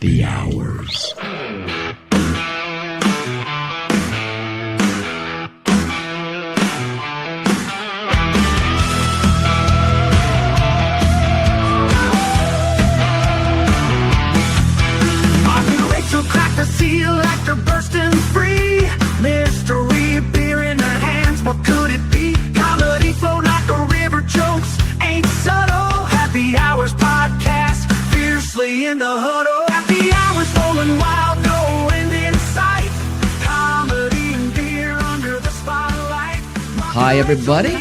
Happy Hours. Seal after bursting free. Mystery beer in her hands, what could it be? Comedy flow like a river, jokes ain't subtle. Happy Hours podcast, fiercely in the huddle. Happy Hours rolling wild, no end in sight. Comedy and beer under the spotlight. Hi, everybody,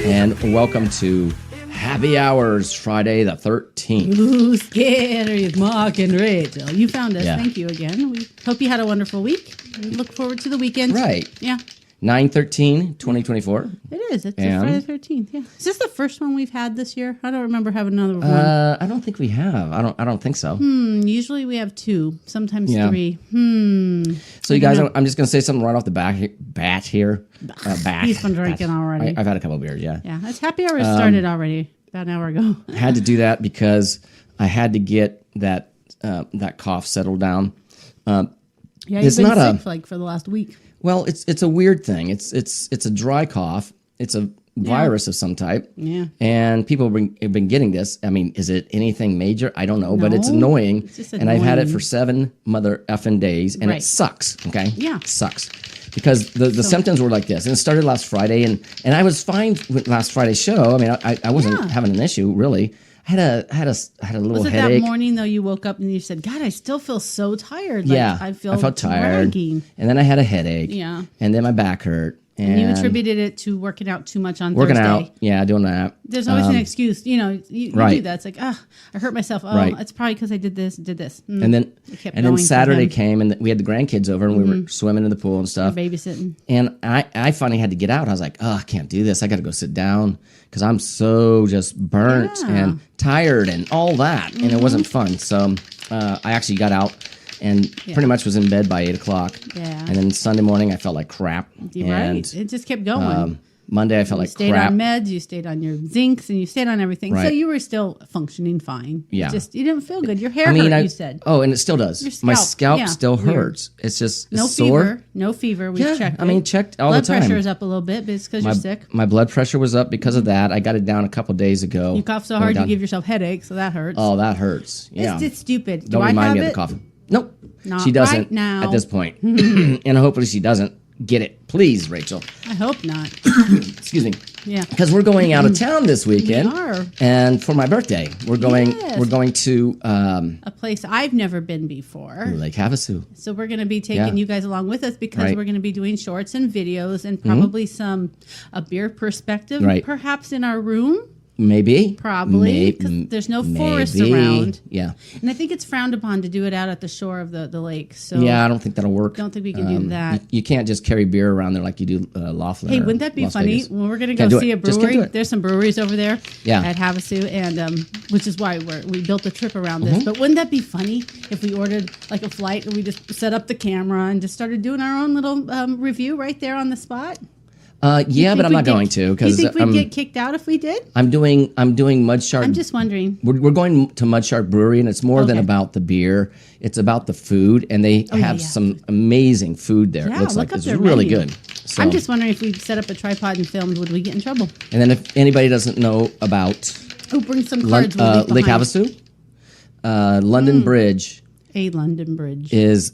and welcome to Happy Hours, Friday the 13th. Ooh, scary, Mark and Rachel. You found us. Yeah. Thank you again. We hope you had a wonderful week. We look forward to the weekend. Right. Yeah. 9/13/2024. It is. It's And? Friday the 13th. Yeah. Is this the first one we've had this year? I don't remember having another one. I don't think we have. I don't think so. Usually we have two, sometimes Yeah. three. So you guys, I'm just going to say something right off the bat here. He's been drinking already. I've had a couple of beers, yeah. Yeah. It's happy hour started already about an hour ago. I had to do that because I had to get that cough settled down. Yeah, It's you've been not sick like for the last week. Well, it's a weird thing. It's a dry cough. It's a virus of some type. Yeah. And people have been getting this. I mean, is it anything major? I don't know, but it's No, annoying. it's just and I've had it annoying. for 7 mother effing days, and Right. it sucks. Okay. Yeah. It sucks. Because the symptoms were like this, and it started last Friday, and I was fine with last Friday's show. I mean, I wasn't Yeah. having an issue really. I had a little Was it headache. that morning though you woke up and you said, God, I still feel so tired. Like, Yeah, I felt tired, dragging. and then I had a headache. Yeah. And then my back hurt. And you attributed it to working out too much on working Thursday. out. Yeah, doing that. There's always an excuse. You know, you Right. do that. It's like, I hurt myself. Oh, Right. it's probably because I did this. And then It kept and then going for Saturday him. came, and we had the grandkids over, and we were swimming in the pool and stuff. Babysitting. And I finally had to get out. I was like, oh, I can't do this. I got to go sit down because I'm so just burnt Yeah. and tired and all that. And it wasn't fun. So I actually got out and pretty much was in bed by 8 o'clock. Yeah. And then Sunday morning, I felt like crap. You're and right. It just kept going. Monday, I felt You like stayed crap. on meds, you stayed on your zincs, and you stayed on everything. So Right. you were still functioning fine. Yeah. Just, you didn't feel good. Your hair hurt, you said. Oh, and it still does. Your My scalp, scalp yeah, still weird. hurts. It's just No it's sore. fever. No fever. We've Yeah, checked I mean, it. checked all Blood the time. pressure is up a little bit, but it's because you're sick. My blood pressure was up because of that. I got it down a couple days ago. You cough so Went hard, you down- give yourself headaches, so that hurts. Oh, that hurts. Yeah. It's stupid. Don't Do I remind have me of it? the coffee. Nope. Not She doesn't right now. at this point. And hopefully she doesn't get it. Please, Rachel. I hope not. Excuse me. Yeah. Because we're going out of town this weekend. We are. And for my birthday, we're going Yes. we're going to A place I've never been before. Lake Havasu. So we're going to be taking Yeah. you guys along with us because Right. we're going to be doing shorts and videos and probably a beer perspective, Right. perhaps in our room. Maybe. Probably, 'cause there's no forest around. Yeah. And I think it's frowned upon to do it out at the shore of the lake. So Yeah, I don't think that'll work. don't think we can do that. You can't just carry beer around there like you do Laughlin. Hey, or wouldn't that be Las funny? Vegas. When we're going to Can't go do see it. a Just can't do brewery. it. There's some breweries over there Yeah. at Havasu, and which is why we built a trip around this. Mm-hmm. But wouldn't that be funny if we ordered like a flight and we just set up the camera and just started doing our own little review right there on the spot? Yeah, but I'm not going to You because think we'd get kicked out if we did? I'm doing Mud Shark. I'm just wondering. We're going to Mud Shark Brewery, and it's more than Okay. about the beer. It's about the food, and they have yeah. some amazing food there. Yeah, it looks look like up it's their really menu. good. So, I'm just wondering if we set up a tripod and filmed, would we get in trouble? and then if anybody doesn't know about Oh, bring some cards. We'll leave Lake behind. Havasu, London Bridge A London Bridge. is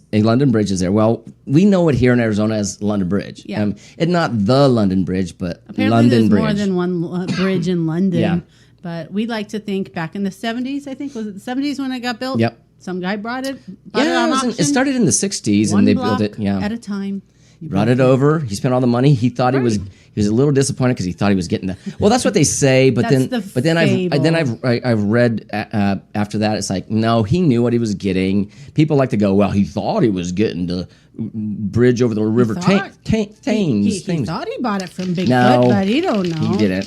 there. Well, we know it here in Arizona as London Bridge. Yeah. It's not the London Bridge, but Apparently London there's Bridge. more than one bridge in London. Yeah. But we like to think back in the 70s, I think. Was it the 70s when it got built? Yep. Some guy brought it on Yeah, auction. it started in the 60s, One and they block built it. Yeah. at a time. He brought it over. He spent all the money. He thought he was a little disappointed because he thought he was getting the. Well, that's what they say. But That's then the I've read after that. It's like no, he knew what he was getting. People like to go, well, he thought he was getting the bridge over the river thought- Thames. He thought he bought it from Bigfoot, No, but he don't know. He didn't.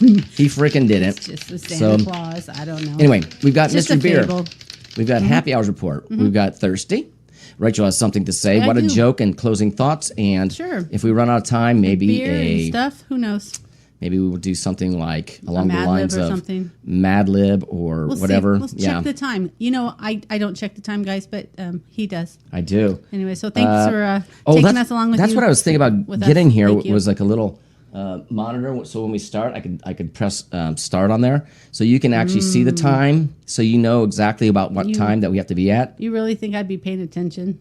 He freaking didn't. It's just the Santa So, Claus. I don't know. Anyway, we've got Just Mr. a Beer. fable. We've got Happy Hours Report. We've got Thirsty. Rachel has something to say. I What a do. joke and closing thoughts. And Sure. if we run out of time, maybe Beer and a stuff. Who knows? maybe we will do something like along the Mad lines Lib or of something. Mad Lib or We'll whatever. See. We'll check the time. You know, I don't check the time, guys, but he does. I do. Anyway, so thanks for taking us along with you. That's what I was thinking about with getting us. here. Thank you. Was like a little monitor. So when we start, I could press start on there, so you can actually see the time, so you know exactly about what time that we have to be at. You really think I'd be paying attention?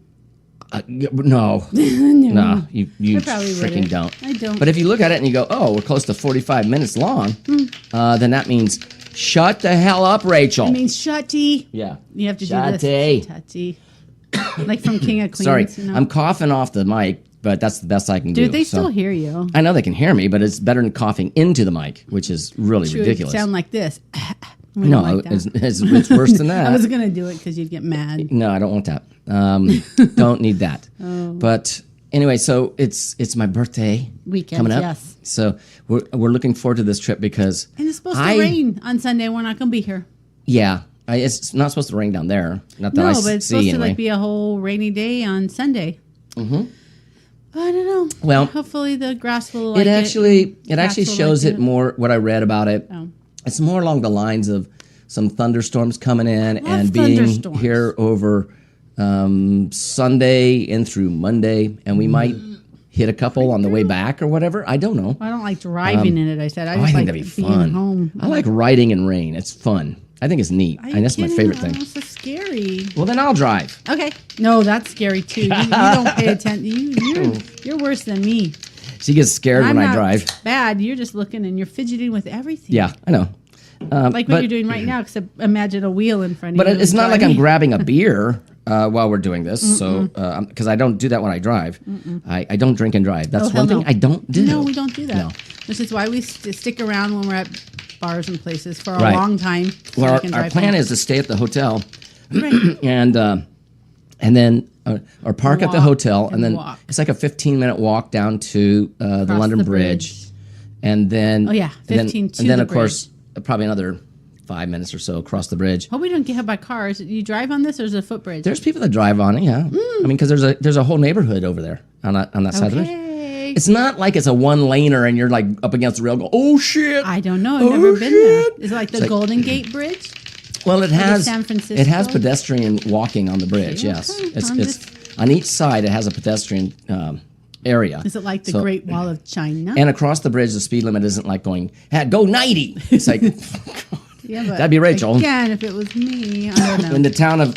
No, no, you I probably freaking wouldn't. don't. I don't. But if you look at it and you go, oh, we're close to 45 minutes long, then that means shut the hell up, Rachel. I mean, shutty. Yeah. You have to Shutty. do this. Shutty. Like from King of Queens. Sorry, You know? I'm coughing off the mic, but that's the best I can do. Dude, they so. still hear you. I know they can hear me, but it's better than coughing into the mic, which is really Should ridiculous. sound like this. We No, don't like that. it's worse than that. I was gonna do it because you'd get mad. No, I don't want that. Don't need that. Oh. But anyway, so it's my birthday Weekend, coming up. yes. So we're looking forward to this trip because And it's supposed to rain on Sunday. We're not gonna be here. Yeah, it's not supposed to rain down there. Not that No, I but it's see supposed to anyway. like be a whole rainy day on Sunday. Mm-hmm. I don't know. Well, hopefully the grass will like it actually Cats will shows like it more. What I read about it, Oh. it's more along the lines of some thunderstorms coming in and being thunderstorms. here over Sunday and through Monday, and we might hit a couple on the way back or whatever. I don't know. I don't like driving in it. I said I I just think like that'd be being fun. home. I like riding in rain. It's fun. I think it's neat, and that's my favorite thing. It's so scary. Well, then I'll drive. Okay. No, that's scary too. You don't pay attention. You're worse than me. She gets scared I'm when I not drive. bad. You're just looking and you're fidgeting with everything. Yeah, I know. Like what but- you're doing right now. Except imagine a wheel in front of But you. it's not like I'm driving. grabbing a beer while we're doing this. So, because I don't do that when I drive. I don't drink and drive. That's Oh, hell one thing no. I don't do. No, we don't do that. No. Which is why we stick around when we're at bars and places for a Right. long time. So Well, we can our drive plan home. is to stay at the hotel Right. and then or park at the Walk hotel, and and then walk. it's like a 15-minute walk down to the Across London the Bridge, and then Oh, yeah, 15 to and then the of course probably another 5 minutes or so across the bridge. Hope we don't get hit by cars. You drive on this, or is it a footbridge? There's people that drive on it, yeah. I mean, because there's a whole neighborhood over there on that side of the bridge. Okay. It's not like it's a one-laner and you're like up against the rail. Go, oh shit! I don't know. I've never been there. Is it like the like- Golden Gate Bridge? Well, it has San Francisco? it has pedestrian walking on the bridge. Okay, Yes, okay. it's I'm it's on each side. It has a pedestrian area. Is it like the So- Great Wall of China? And across the bridge, the speed limit isn't like going, hey, go 90. It's like yeah, but that'd be Rachel. Again, if it was me, I don't know. in the town of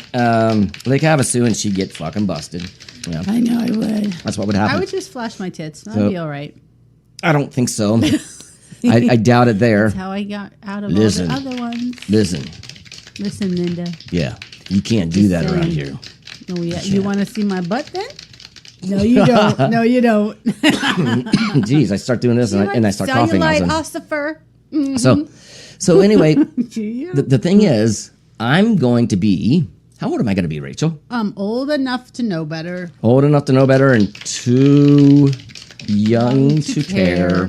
Lake Havasu, and she'd get fucking busted. Yeah, I know I would. that's what would happen. I would just flash my tits. That'd So- be all right. I don't think so. I doubt it there. That's how I got out of Listen. all the other ones. Listen, Listen, Linda. yeah, you can't do that around saying. here. No, you want to see my butt then? No, you don't. No, you don't. Jeez, I start doing this and I start coughing. all of a Cellulite sudden. ossifer. So anyway, Yeah. the thing is, I'm going to be. How old am I going to be, Rachel? I'm old enough to know better. Old enough to know better and too young to care.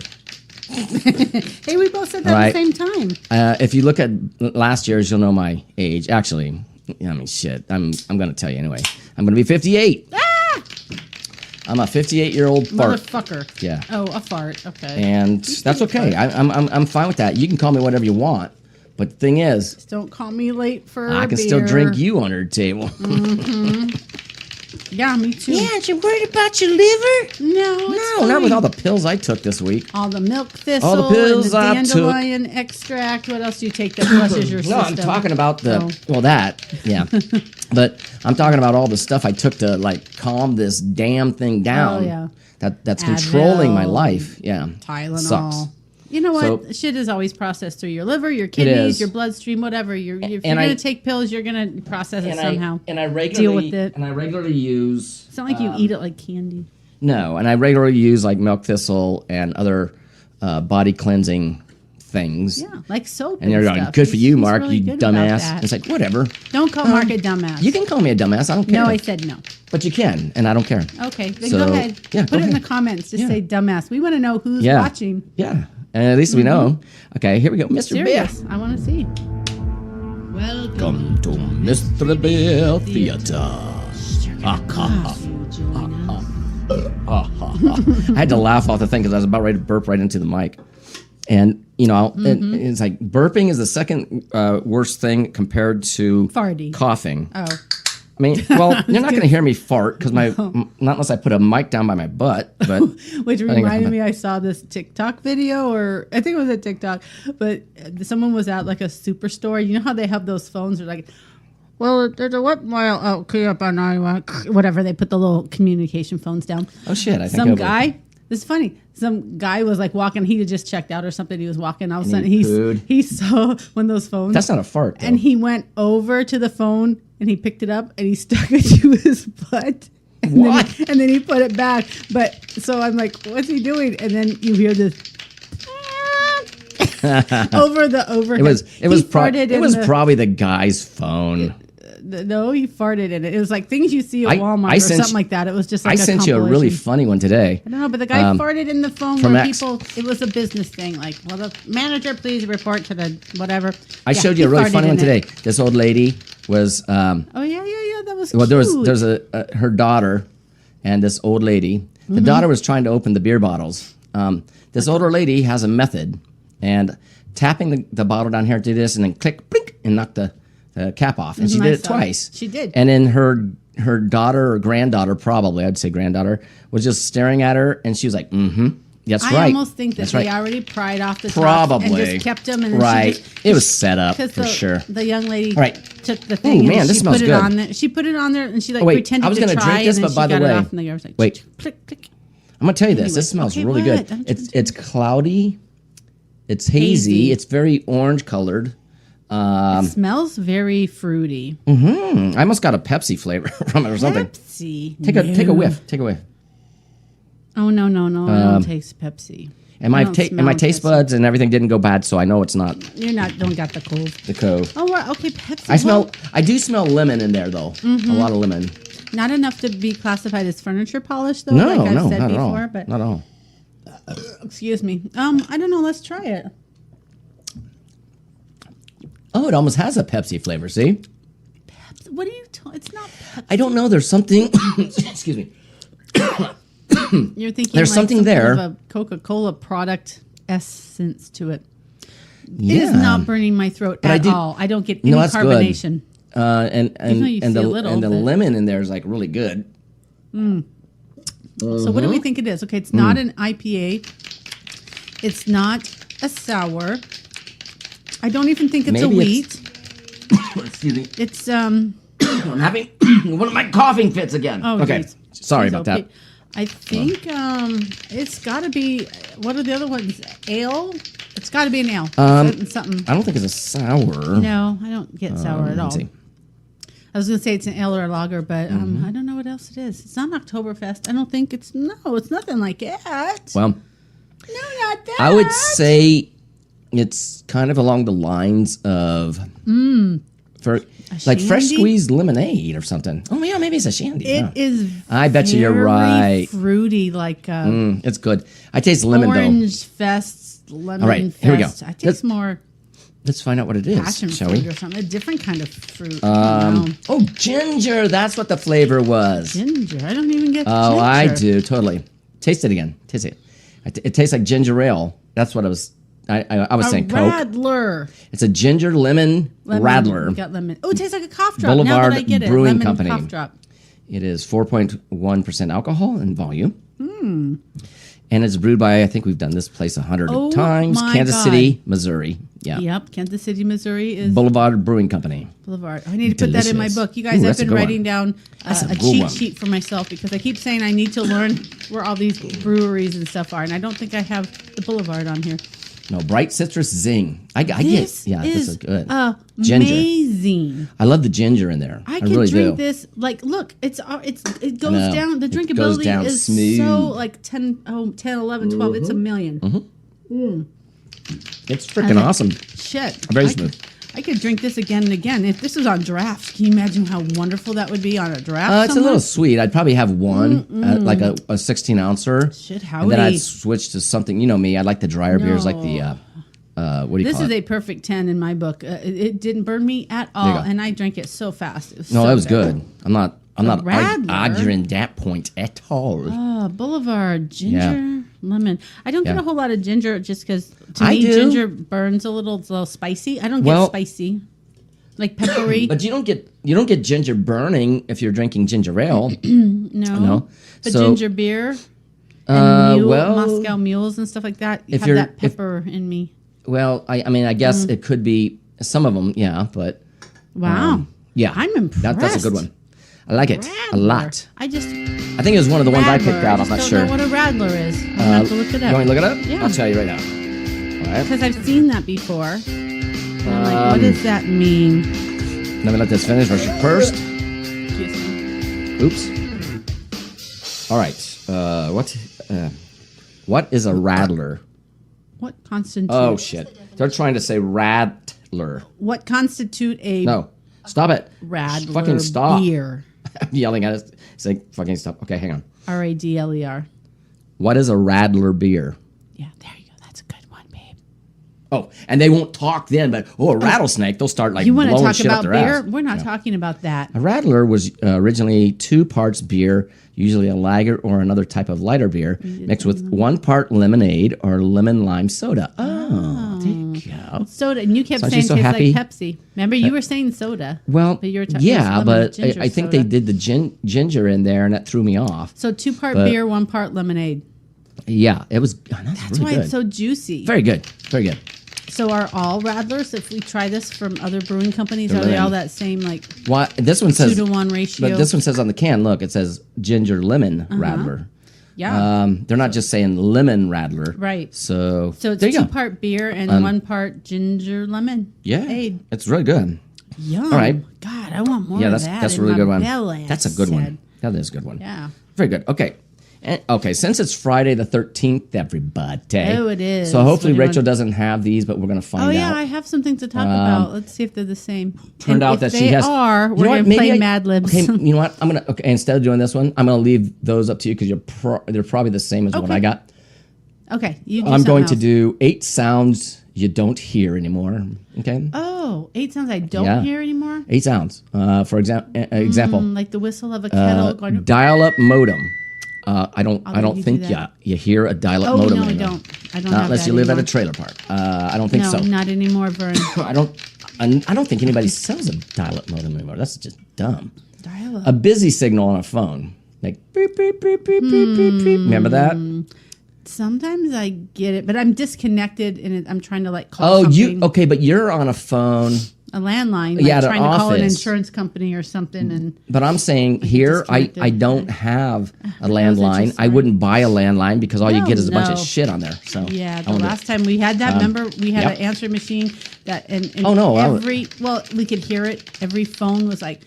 Hey, we both said that Right. at the same time. If you look at last year's, you'll know my age. Actually, I mean, shit. I'm going to tell you anyway. I'm going to be 58. Ah! I'm a 58-year-old fart. Motherfucker. Yeah. Oh, a fart. Okay. And that's okay. I'm fine with that. You can call me whatever you want. But the thing is, Don't call me late for I a can beer. still drink you under the table. Yeah, me too. aren't you worried about your liver? No, it's No, not with fine. all the pills I took this week. All the milk thistle, All the pills and the I took. dandelion extract. What else do you take that flushes your No, system? I'm talking about the Oh. well that yeah, but I'm talking about all the stuff I took to like calm this damn thing down. Oh, yeah. That's controlling my Advil. life. Yeah, Tylenol. sucks. You know what? So- Shit is always processed through your liver, your kidneys, is. your bloodstream, whatever. If you're And going I- to take pills, you're going to process it somehow. I regularly Deal with it. and I regularly use. It's not like you eat it like candy. No, and I regularly use like milk thistle and other body cleansing things. Yeah, like soap. And you're going, stuff. good for you, He's Mark, really you good about dumbass. that. It's like, whatever. Don't call Mark a dumbass. You can call me a dumbass. I don't care. No, I said no. But you can, and I don't care. Okay, then So, go ahead. yeah, Put go it in the ahead. comments. Just Yeah. say dumbass. We want to know who's Yeah. watching. Yeah. And at least we know. Okay, here we go. Mr. Bear. Serious. I want to see. Welcome. Come to Mr. Bear Theater. Ha, ha, ha. Ha, ha, ha. I had to laugh off the thing because I was about ready to burp right into the mic. And it's like burping is the second worst thing compared to Farty. coughing. Oh. I mean, well, you're not going to hear me fart because not unless I put a mic down by my butt. But Which reminded me, I saw this TikTok video, or I think it was a TikTok, but someone was at like a superstore. You know how they have those phones? They're like, well, there's a what mile out here up on whatever. They put the little communication phones down. Oh shit! I think Some guy. This is funny. Some guy was like walking. He had just checked out or something. He was walking. All of a sudden, he saw one of those phones. That's not a fart. Though. And he went over to the phone and he picked it up and he stuck it to his butt. What? And then he put it back. But so I'm like, what's he doing? And then you hear this over the overhead. It was probably the guy's phone. No, he farted in it. It was like things you see at Walmart or something like that. It was just like I sent you a really funny one today. I don't know, but the guy farted in the phone where people, it was a business thing. Like, well, the manager, please report to the whatever. I showed you a really funny one today. This old lady was... oh, yeah. That was cute. There's her daughter and this old lady. The daughter was trying to open the beer bottles. This older lady has a method, and tapping the bottle down here, do this, and then click, blink, and knock the cap off. And she did it twice. She did. And then her daughter or granddaughter, probably, I'd say granddaughter, was just staring at her, and she was like, that's right. I almost think that they already pried off the probably. top and just kept them. And right. It was set up, for sure. The young lady took the Ooh, thing man, and this she smells put it good. on there. She put it on there, and she wait, pretended I was to gonna try, drink this, and then but by she the got way, it off, and the guy was like, wait. click, click. I'm going to tell you this. This smells really good. It's cloudy. It's hazy. It's very orange colored. It smells very fruity. I almost got a Pepsi flavor from it or something. Pepsi. Take a whiff. Take a whiff. Oh no! I don't taste Pepsi. And my taste buds and everything didn't go bad, so I know it's not. Don't got the cold. The cove. Oh, well, okay, Pepsi. I do smell lemon in there though. A lot of lemon. Not enough to be classified as furniture polish though. No, like I've no, said not before, at all. but not at all. Excuse me. I don't know. Let's try it. Oh, it almost has a Pepsi flavor. See? Pepsi? What are you talking? It's not Pepsi. I don't know. There's something. Excuse me. You're thinking there's like something there. Of a Coca-Cola product essence to it. Yeah. It is not burning my throat at all. I don't get any carbonation. Good. And the lemon in there is like really good. So what do we think it is? Okay, it's not an IPA. It's not a sour. I don't even think it's a wheat. Excuse me. It's I'm having one of my coughing fits again. Oh, okay. Geez. Sorry about that. I think it's got to be, what are the other ones? Ale? It's got to be an ale. Something. I don't think it's a sour. No, I don't get sour at all. See. I was going to say it's an ale or a lager, but I don't know what else it is. It's not Oktoberfest. I don't think it's nothing like that. Well, no, not that. I would say it's kind of along the lines of like fresh squeezed lemonade or something. Oh yeah, maybe it's a shandy. It is. I bet you you're right. Fruity, like it's good. I taste lemon Orange Fest, lemon. All right, Fest. here we go. I taste more. Let's find out what it is, passion shall fruit we? or something. A different kind of fruit. Oh, ginger. That's what the flavor was. Ginger. I don't even get. Oh, ginger. I do totally. Taste it again. Taste it. It tastes like ginger ale. That's what I was. I was saying Coke. Radler. It's a ginger lemon radler. You got lemon. Oh, it tastes like a cough drop. Boulevard now that I get it. Brewing Lemon Company. Cough drop. It is 4.1% alcohol in volume. And it's brewed by, I think we've done this place 100 times. Kansas City, Missouri. Yeah. Yep. Kansas City, Missouri is Boulevard Brewing Company. Boulevard. I need to put that in my book. You guys, I've been writing down a cheat sheet for myself because I keep saying I need to learn where all these breweries and stuff are, and I don't think I have the Boulevard on here. No, bright citrus zing. I get. Yeah, this is good. Ginger. Amazing. I love the ginger in there. I can really drink do. this. Like, look, it goes down. The drinkability is smooth. so like 10, 11, 12. It's a million. It's freaking awesome. Shit. Very smooth. I could drink this again and again. If this was on draft, can you imagine how wonderful that would be on a draft? It's a little sweet. I'd probably have one, like a 16 ouncer. Shit, howdy. And then I'd switch to something. You know me. I like the drier beers, like the what do you call it? This is a perfect 10 in my book. It didn't burn me at all, and I drank it so fast. It was good. I'm not Radler. arguing that point at all. Boulevard ginger. lemon. I don't get Yeah. a whole lot of ginger just because to I me do. ginger burns a little spicy. I don't get spicy, like peppery. But you don't get ginger burning if you're drinking ginger ale. no, but So, ginger beer and well, Moscow mules and stuff like that if have you're- that pepper in me. Well, I mean, I guess it could be some of them, yeah, but Wow. yeah, I'm impressed. That's a good one. I like it a Radler. lot. I just I think it was one of the ones I picked out. I'm not don't sure. know what a radler is. I'm gonna have to look it You up. want me to look it up? Yeah. I'll tell you right now. All right. Because I've seen that before. And I'm like, what does that mean? Let me let this finish first. Excuse me. Oops. All right. What is a rattler? What constitutes? Oh shit! They're trying to say rattler. What constitute a No, stop it. radler Fucking stop. beer? I'm yelling at us. Say fucking stop. Okay, hang on. RADLER. What is a rattler beer? Yeah, there you go. That's a good one, babe. Oh, and they won't talk then, but a rattlesnake, they'll start like You want to blowing talk shit about up their beer? ass. We're not talking about that. A rattler was originally 2 parts beer, usually a lager or another type of lighter beer, mixed with 1 part lemonade or lemon lime soda. Oh, there you go. Soda, and you kept Aren't saying you so tastes happy? like Pepsi. Remember, you were saying soda. Well, But you were talking yeah, lemon but ginger I think soda. they did the ginger in there, and that threw me off. So 2-part But- beer, 1 part lemonade. Yeah, it was. That's That's really why good. it's so juicy. Very good. Very good. So are all radlers, if we try this from other brewing companies, They're are they lemon. all that same like Why this one says 2-to-1 ratio? But this one says on the can, look, it says ginger lemon rattler. Yeah. They're not just saying lemon rattler. Right. So So it's there you go. 2-part beer and 1 part ginger lemon. Yeah, Aid. it's really good. Yum. All right. God, I want more Yeah, of that's that. that's a in really my good one. belly, That's a I good one. said. That is a good one. Yeah. Very good. Okay. Okay, since it's Friday the 13th, everybody. Oh, it is. So hopefully What do you Rachel want? doesn't have these, but we're going to find Oh yeah, out. I have something to talk about. Let's see if they're the same. Turned And out if that they she has. are, You we're know what? gonna Maybe play Mad Libs. Okay, you know what? I'm gonna. Okay, instead of doing this one, I'm gonna leave those up to you because they're probably the same as what Okay. I got. Okay, you do I'm going to something do 8 sounds you don't hear anymore. Okay. else. Oh, 8 sounds I don't Yeah. hear anymore. 8 sounds. For example, Like the whistle of a kettle. going, dial-up modem. I don't let you think do that. you hear a dial-up Oh modem no, I anymore. don't. I don't Not have unless that you live at a anymore. trailer park. I don't think No, so. not anymore, Vern. I don't think anybody sells a dial-up modem anymore. That's just dumb. Dial up. A busy signal on a phone, like beep beep beep beep beep beep beep. Remember that? Sometimes I get it, but I'm disconnected and I'm trying to like call Oh, something. okay, but you're on a phone. A landline. Yeah, like the trying to call an office. insurance company or something. And But I'm saying here, I disconnected. don't have a those are landline. just I wouldn't buy a landline because all you No, get is a bunch of no. shit on there. So yeah, I the won't do it. last time we had that, remember we had Yep. an answering machine that and Oh, no, I would- every we could hear it. Every phone was like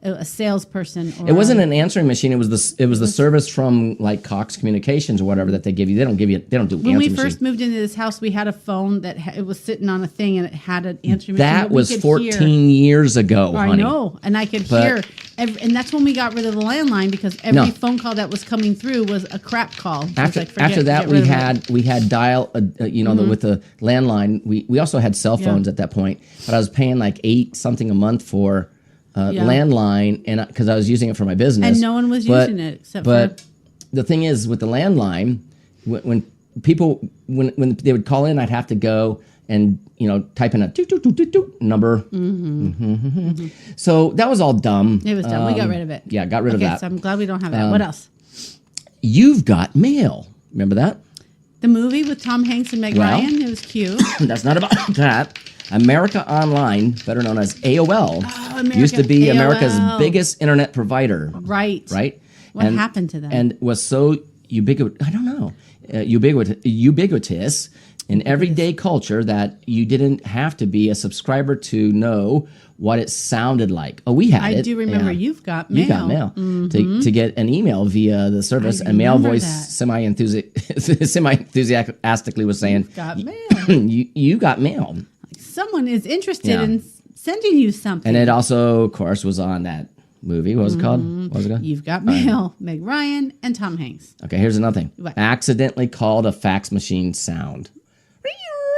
a salesperson. Or It wasn't an answering machine. It was the service from like Cox Communications or whatever that they give you. They don't do When we answering first machine. moved into this house, we had a phone that it was sitting on a thing and it had an answering machine. That but we was could 14 years ago, hear. I honey. know, and I could But- hear, and that's when we got rid of the landline because every No. phone call that was coming through was a crap call. It was After, like, forget- after that, get rid of it. we had dial, with the landline. We also had cell phones at that point, but I was paying like $8 something a month for Yeah. landline, and because I was using it for my business, And no one was using it except But for- the thing is, with the landline, when people when they would call in, I'd have to go and type in a toot, toot, toot, toot, toot number. So that was all dumb. It was dumb. We got rid of it. Yeah, got rid of Okay, that. so I'm glad we don't have that. What else? You've got mail. Remember that? The movie with Tom Hanks and Meg Well- Ryan. It was cute. That's not about that. America Online, better known as AOL, America, used to be AOL. America's biggest internet provider. Right. Right? What happened to them? And was so ubiquitous, I don't know, ubiquitous in everyday culture that you didn't have to be a subscriber to know what it sounded like. Oh, we had I it. do remember Yeah. You've Got Mail. You got mail to get an email via the service, I and Mail remember Voice that. semi-enthusiastically was saying, Got mail. you got mail. Someone is interested Yeah. in sending you something. And it also, of course, was on that movie. What was it called? What was it called? You've Got Mail. Meg Ryan and Tom Hanks. Okay, here's another thing. What? Accidentally called a fax machine sound.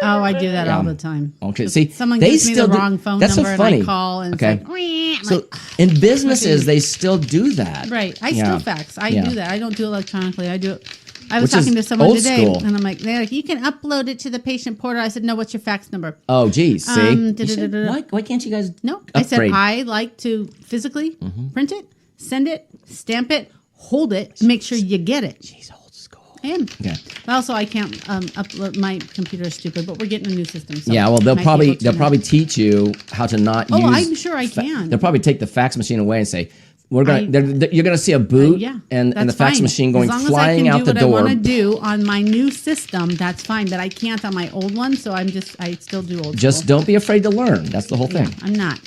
Oh, I do that all the time. Okay, see, Someone they gives me the still do- wrong phone that's so number funny. and I call and Okay. it's like, "Wee." I'm So like, in businesses, they still do that. right. I Yeah. still fax. I Yeah. do that. I don't do it electronically. I do it I was which is talking to someone old today, school. and I'm like, they're like, you can upload it to the patient portal. I said, no, what's your fax number? Oh, geez. See? You said, da-da-da-da-da. why can't you guys No, I said upgrade? I like to physically print it, send it, stamp it, hold it, make sure you get it. Jeez, old school. I am. Okay. But also, I can't upload. My computer is stupid, but we're getting a new system. So Yeah, well, I might be able to they'll now. probably teach you how to not use. Oh, I'm sure I can. They'll probably take the fax machine away and say, "We're gonna." You're gonna see a boot Yeah, and the that's fax fine. machine going as long flying as I can out the do door. what I want to do on my new system, that's fine. But I can't on my old one, so I still do old. Just school. don't be afraid to learn. That's the whole thing. I'm not.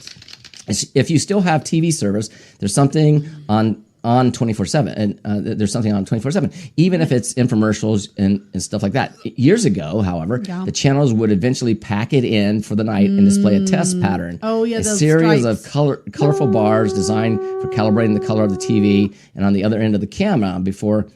If you still have TV service, there's something on 24/7, and there's something on 24/7, even if it's infomercials and stuff like that. Years ago, however, Yeah. the channels would eventually pack it in for the night and display a test pattern. Oh, yeah, a those series stripes. of colorful bars designed for calibrating the color of the TV, and on the other end of the camera, before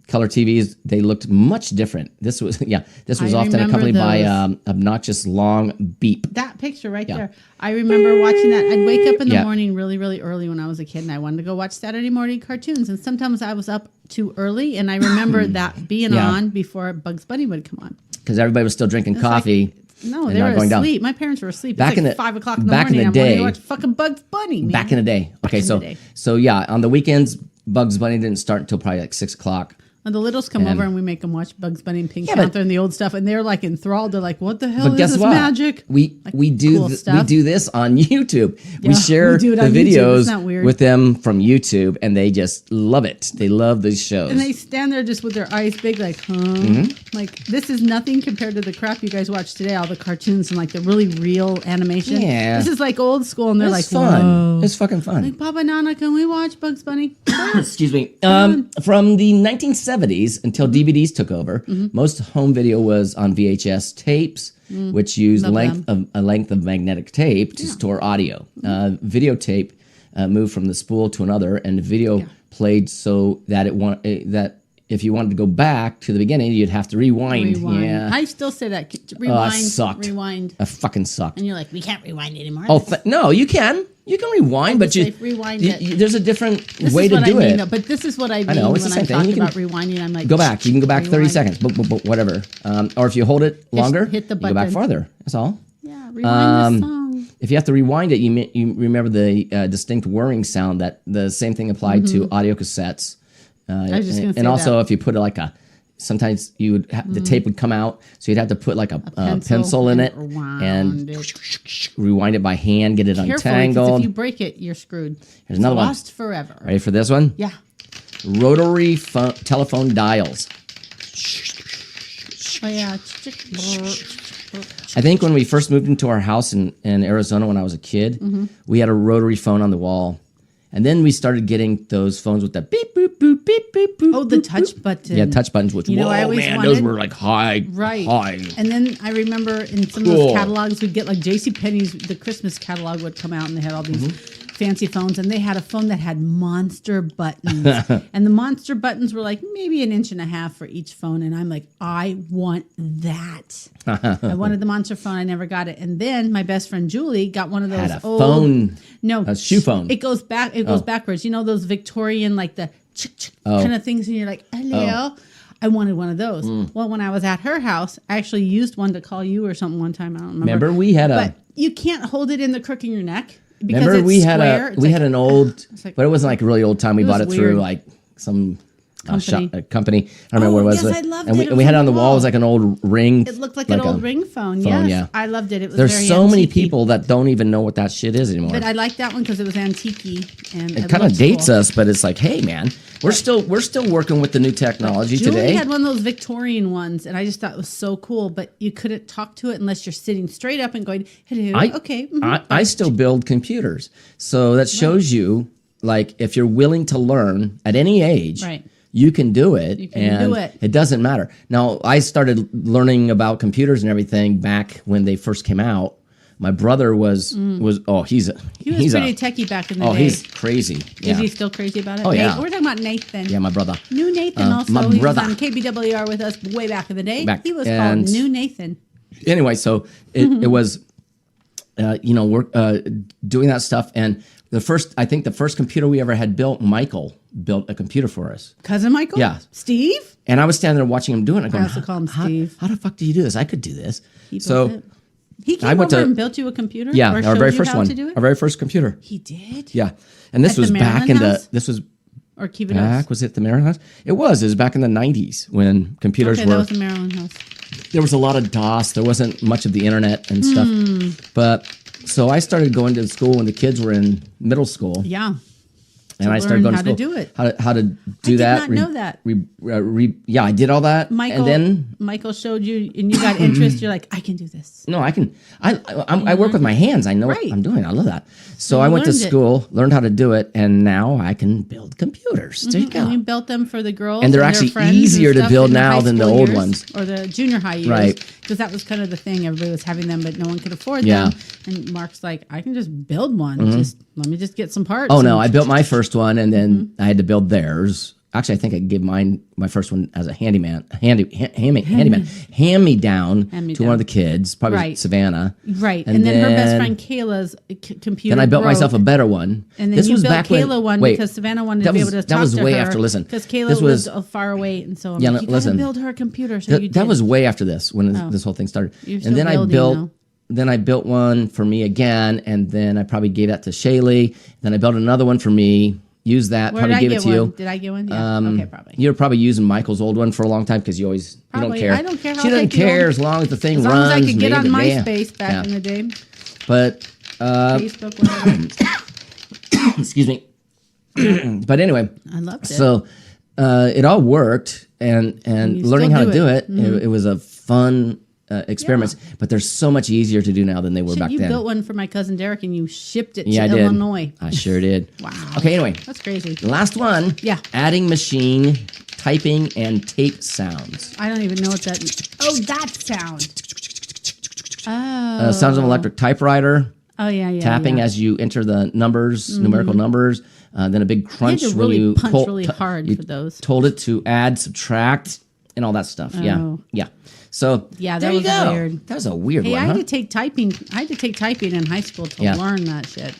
color TVs, they looked much different. This was I often remember accompanied by those. obnoxious long beep. That picture right there. I remember watching that. I'd wake up in the Yeah. morning really, really early when I was a kid, and I wanted to go watch Saturday morning cartoons. And sometimes I was up too early, and I remember that being Yeah. on before Bugs Bunny would come on. Because everybody was still drinking coffee. No, and they not were going down. asleep. My parents were asleep. Back It's in like the- 5 o'clock in the back in morning. the I'm wanting day- to watch fucking Bugs Bunny. Man. Back in the day. Okay, in so the day. on the weekends, Bugs Bunny didn't start until probably like 6 o'clock. And the littles come over and we make them watch Bugs Bunny and Pink Yeah, but- Panther and the old stuff, and they're like enthralled. They're like, "What the hell But is guess this what? magic?" We Like, do cool we stuff. do this on YouTube. Yeah, we share we do it the on YouTube. videos Isn't that weird? with them from YouTube, and they just love it. They love these shows. And they stand there just with their eyes big, like, huh? Mm-hmm. Like, this is nothing compared to the crap you guys watch today, all the cartoons and, like, the really real animation. Yeah. This is, like, old school, and they're It's like, fun. whoa. It's fucking fun. Like, Papa Nana, can we watch Bugs Bunny? Excuse me. From the 1970s until DVDs took over, most home video was on VHS tapes, which used Love a length of magnetic tape to store audio. Videotape moved from the spool to another, and the video played so that that if you wanted to go back to the beginning, you'd have to rewind. Rewind. Yeah, I still say that. Rewind. sucked. Rewind. that fucking sucked. And you're like, we can't rewind anymore. Oh no, you can. You can rewind, but say rewind it. there's a different This way is to what do I mean, it. But this is what I mean know, it's when the I'm same thing. talking You can about rewinding. I'm like, Go back. You can go back 30 rewind. seconds, whatever. Or if you hold it longer, hit the you go back button. farther. That's all. Yeah, rewind this song. If you have to rewind it, you remember the distinct whirring sound. That the same thing applied to audio cassettes. was just gonna say and also that. if you put like sometimes you would the tape would come out, so you'd have to put like a pencil in it and rewind it by hand, get it Carefully, 'cause untangled. if you break it, you're screwed. Here's another one. Lost forever. Ready for this one? Yeah. Rotary telephone dials. Oh yeah. I think when we first moved into our house in Arizona when I was a kid, we had a rotary phone on the wall. And then we started getting those phones with the beep, boop, boop, beep, beep, boop. Oh, the boop, touch boop. button. Yeah, touch buttons, which, You know, I whoa, always man, those wanted- were like high. Right. And then I remember in some of Cool. those catalogs, we'd get like JCPenney's, the Christmas catalog would come out and they had all these fancy phones. And they had a phone that had monster buttons. And the monster buttons were like maybe 1.5 inches for each phone. And I'm like, I want that. I wanted the monster phone. I never got it. And then my best friend Julie got one of those Had a old phone. No, A shoe phone. It goes back. It goes backwards. You know those Victorian like the kind of things, and you're like, hello. I wanted one of those. Well, when I was at her house, I actually used one to call you or something one time. I don't remember. Remember we had But you can't hold it in the crook of your neck because remember it's we square. had It's we like- had an old, like- but it wasn't like a really old time. We It bought was it through weird. like some Company. company. I don't remember what it was. yes, but- I loved and it. we, It and was we had on on the the wall. It was like an old ring. It looked like an old ring phone. Yes, yeah. I loved it. It was There's very so many antique-y. people that don't even know what that shit is anymore. But I like that one because it was antique and it kind of looked dates cool. us, but it's like, hey man, we're still working with the new technology Julie today. had one of those Victorian ones, and I just thought it was so cool. But you couldn't talk to it unless you're sitting straight up and going, "Hello, okay." I still build computers, so that shows you, like, if you're willing to learn at any age, Right. you can do it. You can and do it. It doesn't matter. Now, I started learning about computers and everything back when they first came out. My brother was He was he's pretty techie back in the day. he's crazy. Yeah. Is he still crazy about it? Oh, yeah. We're talking about Nathan. Yeah, my brother. New Nathan also. my He brother. was on KBWR with us way back in the day. Back- He was and- called New Nathan. Anyway, so it was, we're doing that stuff, and I think the first computer we ever had built, Michael built a computer for us. Cousin Michael? Yeah. Steve? And I was standing there watching him doing it. I also call him Steve. How the fuck do you do this? I could do this. He built it. He came over and built you a computer? Yeah, or our showed very you first how one. to do it? Our very first computer. He did? Yeah. And this At the was back in Maryland house? this was Or Kiva back, was it the Maryland house? It was back in the 90s when computers Okay, were, that was the Maryland house. there was a lot of DOS. There wasn't much of the internet and stuff. But so I started going to school when the kids were in middle school. Yeah. And To I started learn going how to to school. do it. How to do did that. not know that. Yeah, I did all that. Michael, and then Michael showed you and you got interest. You're like, I can do this. no, I can. I work with my hands. I know Right. what I'm doing. I love that. So you I went to learned it. school, learned how to do it, and now I can build computers. There you go. And you built them for the girls. And they're their actually friends easier and to stuff build in the now high than the school old years, ones. Or the junior high years. Right. Because that was kind of the thing. Everybody was having them, but no one could afford Yeah. them. And Mark's like, I can just build one. Just let me just get some parts. Oh no, and- I built my first one, and then I had to build theirs. Actually, I think I gave my first one as a hand-me-down to one of the kids, probably Right. Savannah. Right. And then her best friend Kayla's computer. Then I built broke. myself a better one. And then this you was built back Kayla when, one wait, because Savannah wanted that to be was- able to that talk was to way her. after, listen, Because Kayla this was- lived far away, and so I'm Yeah, like, no, you gotta listen. build her a computer. So you That did. was way after this when this whole thing started. You're And still then I building, built. though. Then I built one for me again, and then I probably gave that to Shaylee. Then I built another one for me. Used that. Where probably did I gave get it to one? you. Did I get one? Yeah. Okay, probably. You're probably using Michael's old one for a long time because you Probably. don't care. I don't care how She I doesn't take the care old- as long as the thing As runs. long as I could get on maybe, MySpace back yeah. in the day. But Facebook, whatever. excuse me. But anyway, I loved it. so it all worked, and you learning still how to do do it. it, it was a fun experiment. But they're so much easier to do now than they were Shit, back you then. built one for my cousin Derek and you shipped it Yeah, I to did. Illinois. I sure did. Wow. Okay, anyway, That's crazy. the last one. Yeah. Adding machine, typing, and tape sounds. I don't even know what that. Oh, that sound. Sounds of an electric typewriter. Oh yeah, yeah. Tapping yeah. as you enter the numbers, numerical numbers. Then a big crunch to when really you punch really hard you for those. Told it to add, subtract, and all that stuff. Yeah, Oh. yeah. So Yeah, there that you was go. weird. That was a weird Hey, one, I huh? had to take typing. I had to take typing in high school to Yeah. learn that shit.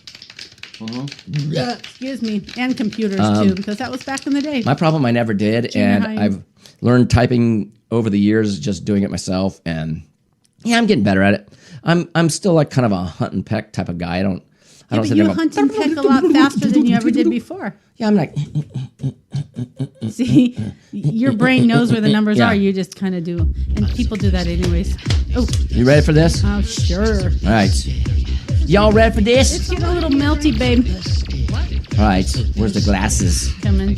Excuse me, and computers too, because that was back in the day. My problem, I never did, and high. I've learned typing over the years, just doing it myself, and yeah, I'm getting better at it. I'm still like kind of a hunt and peck type of guy. I don't But sit you there and go, hunt and peck a lot faster than you ever did before. yeah, I'm like, See, your brain knows where the numbers Yeah. are. You just kind of do, and people do that anyways. Oh, you ready for this? oh, sure. All right. Y'all ready for this? It's getting a little melty, babe. All right. Where's the glasses? Coming.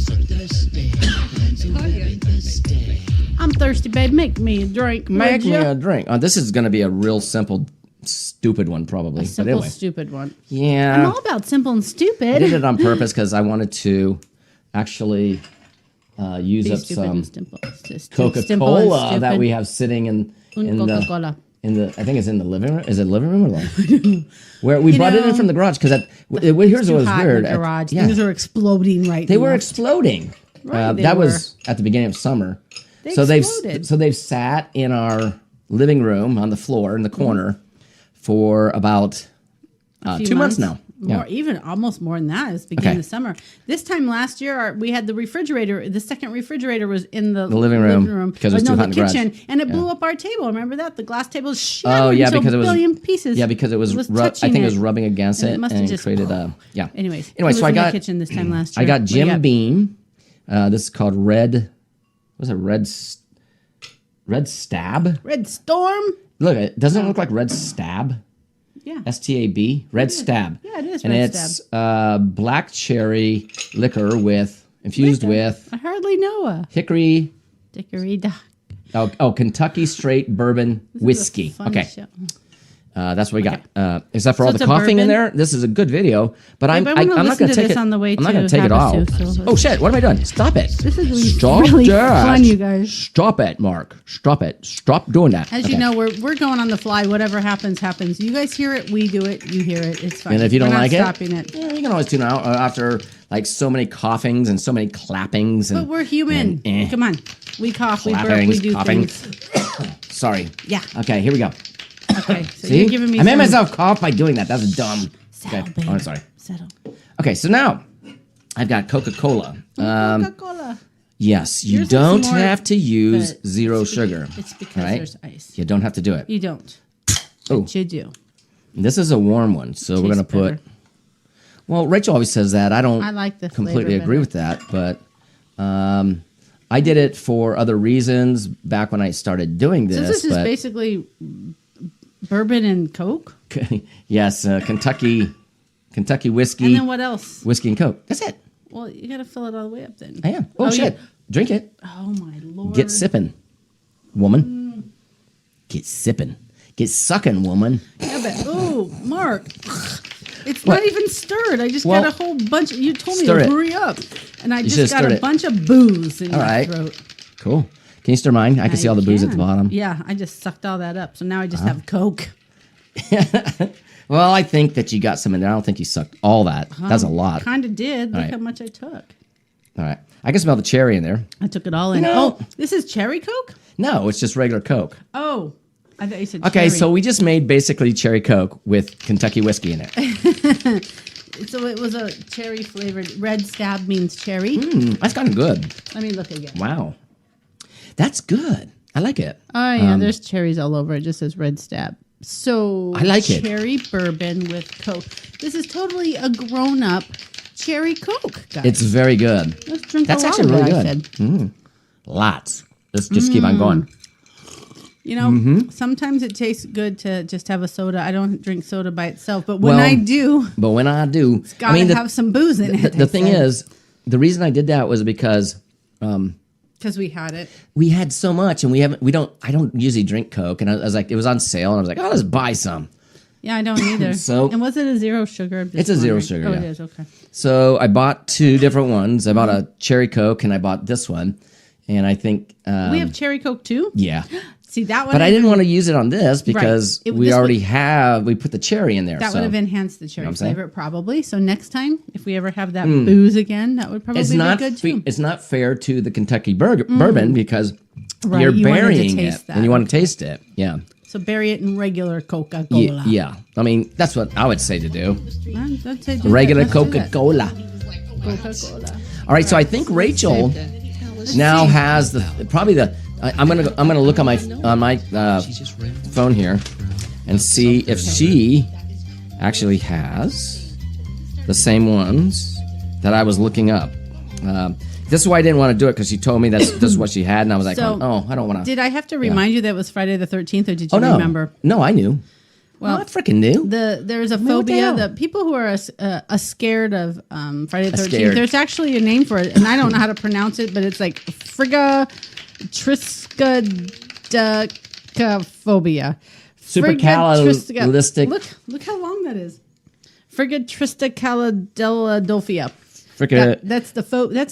I'm thirsty, babe. Make me a drink. Make would me ya? a drink. Oh, this is going to be a real simple, stupid one, probably. But Simple, anyway. stupid one. I'm Yeah. all about simple and I did stupid. it on purpose because I wanted to actually use Be up stupid some and simple. Simple and Coca-Cola that stupid. we have sitting in the Coca-Cola. I think it's in the living room. Is it living room or the where we brought it in know, from the garage because here's Too what was hot weird. in the garage. Yeah, Things are exploding right they now. were exploding. Right, they that were. was at the beginning of summer. They so exploded. they've sat in our living room on the floor in the corner for about few 2 months now. More, Yeah. even almost more than that. It's beginning Okay. of summer. This time last year, we had the refrigerator. The second refrigerator was in the living room, because it was too hot in the garage. kitchen, and it Yeah. blew up our table. Remember that? The glass table shattered Oh yeah, into because a it was billion pieces. Yeah, because it was. I touching think it was rubbing against And it, it must have and just- created a yeah. Anyways, anyway, it was so I in the got kitchen this time last year. I got What do you Jim got? Beam. This is called Red. What's it? Red Stab. Red Storm. Look, it doesn't it look like Red Stab. Yeah. STAB. Red Stab. Yeah, it is and Red it's black cherry liquor infused with I hardly know a hickory. dickory dock. Kentucky straight bourbon This is a whiskey. fun Okay. show. That's what we got. Except for So all it's the a coughing in bourbon? there. This is a good video, but I'm but I not wanna going listen to to take this it. on the way I'm not going to to take it all. Havasu, so Oh shit! What am I doing? Stop it! This is Stop really that. fun, you guys. Stop it, Mark. Stop it. Stop doing that. As Okay. you know, we're going on the fly. Whatever happens, happens. You guys hear it, we do it. You hear it. It's fine. And if you don't We're not like stopping it, it. yeah, you can always tune out after like so many coughings and so many clappings. And, But we're human. and, eh. Come on. We cough, we burp, Clappings, we do coughing. things. Sorry. Yeah. Okay, here we go. Okay. So See, you're giving me I made some myself cough by doing that. That was dumb. Sal, Okay. babe. Oh, I'm sorry. settle. Okay, so now I've got Coca-Cola. Coca-Cola. Yes, you Yours is don't more- have to use but zero it's sugar. It's because right? there's ice. You don't have to do it. You don't. Oh. But you do. This is a warm one, so we're going to Tastes put... better. Well, Rachel always says that. I don't I like the completely flavor agree better. with that, but I did it for other reasons back when I started doing this. So this is but basically bourbon and Coke? yes, Kentucky whiskey, And then what else? whiskey and Coke. That's it. Well, you got to fill it all the way up then. I am. Oh, shit. yeah. Drink it. Oh, my Lord. Get sipping, woman. Get sipping. Get sucking, woman. Yeah, but, oh, Mark. It's What? not even stirred. I just Well, got a whole bunch. You told me stir to it. hurry up. And I You just should've got stirred a it. bunch of booze in All my right. throat. Cool. Can you stir mine? I can see all the booze at the bottom. Yeah, I just sucked all that up. So now I just have Coke. Well, I think that you got some in there. I don't think you sucked all that. That's a lot. Kind of did. Look right. how much I took. All right. I can smell the cherry in there. I took it all in. know- Oh, this is cherry Coke? No, it's just regular Coke. Oh, I thought you said Okay, cherry. so we just made basically cherry Coke with Kentucky whiskey in it. So it was a cherry flavored. Red Stab means cherry. That's kind of good. Let me look again. Wow. That's good. I like it. Oh yeah, there's cherries all over. It just says Red Stab. So I like it. cherry bourbon with Coke. This is totally a grown up cherry Coke, guys. It's very good. Let's drink That's a lot actually of really it, I good. said. Lots. Let's just keep on going. You know, Mm-hmm. sometimes it tastes good to just have a soda. I don't drink soda by itself, but when Well, I do, But when I do, gotta the, have some booze in it. the thing is, the reason I did that was because because we had it. we had so much, and I don't usually drink Coke, and I was like, it was on sale, and I was like, oh, let's buy some. Yeah, I don't either. So- and was it a zero sugar? I'm just It's a zero wondering. sugar, Oh, yeah. it is. Okay. So I bought two different ones. I bought a cherry Coke, and I bought this one, and I think We have cherry Coke too. yeah. See that one? But I didn't want to use it on this because It- we this already we put the cherry in there. That so would have enhanced the cherry what I'm saying? flavor probably. So next time, if we ever have that booze again, that would probably it's be not good too. it's not fair to the Kentucky bourbon because Right, you're you wanted to burying it taste that, and you want to taste it. Yeah. So bury it in regular Coca-Cola. Yeah. I mean, that's what I would say to do. I'd say do Regular that. Let's do that. Coca-Cola. Coca-Cola. All right, so I think Rachel now has I'm gonna look on my phone here and see if she actually has the same ones that I was looking up. This is why I didn't want to do it because she told me this is what she had, and I was like, So, oh, I don't want to. Did I have to remind you that it was Friday the 13th, or did you Oh no, remember? no, I knew. Well, I freaking knew. There's a what the phobia. hell? The people who are scared of Friday the 13th. Scared. There's actually a name for it, and I don't know how to pronounce it, but it's like frigatriskaidekaphobia. Supercalifragilistic- Look how long that is. Frigatriskaidekaphobia. Freaking That's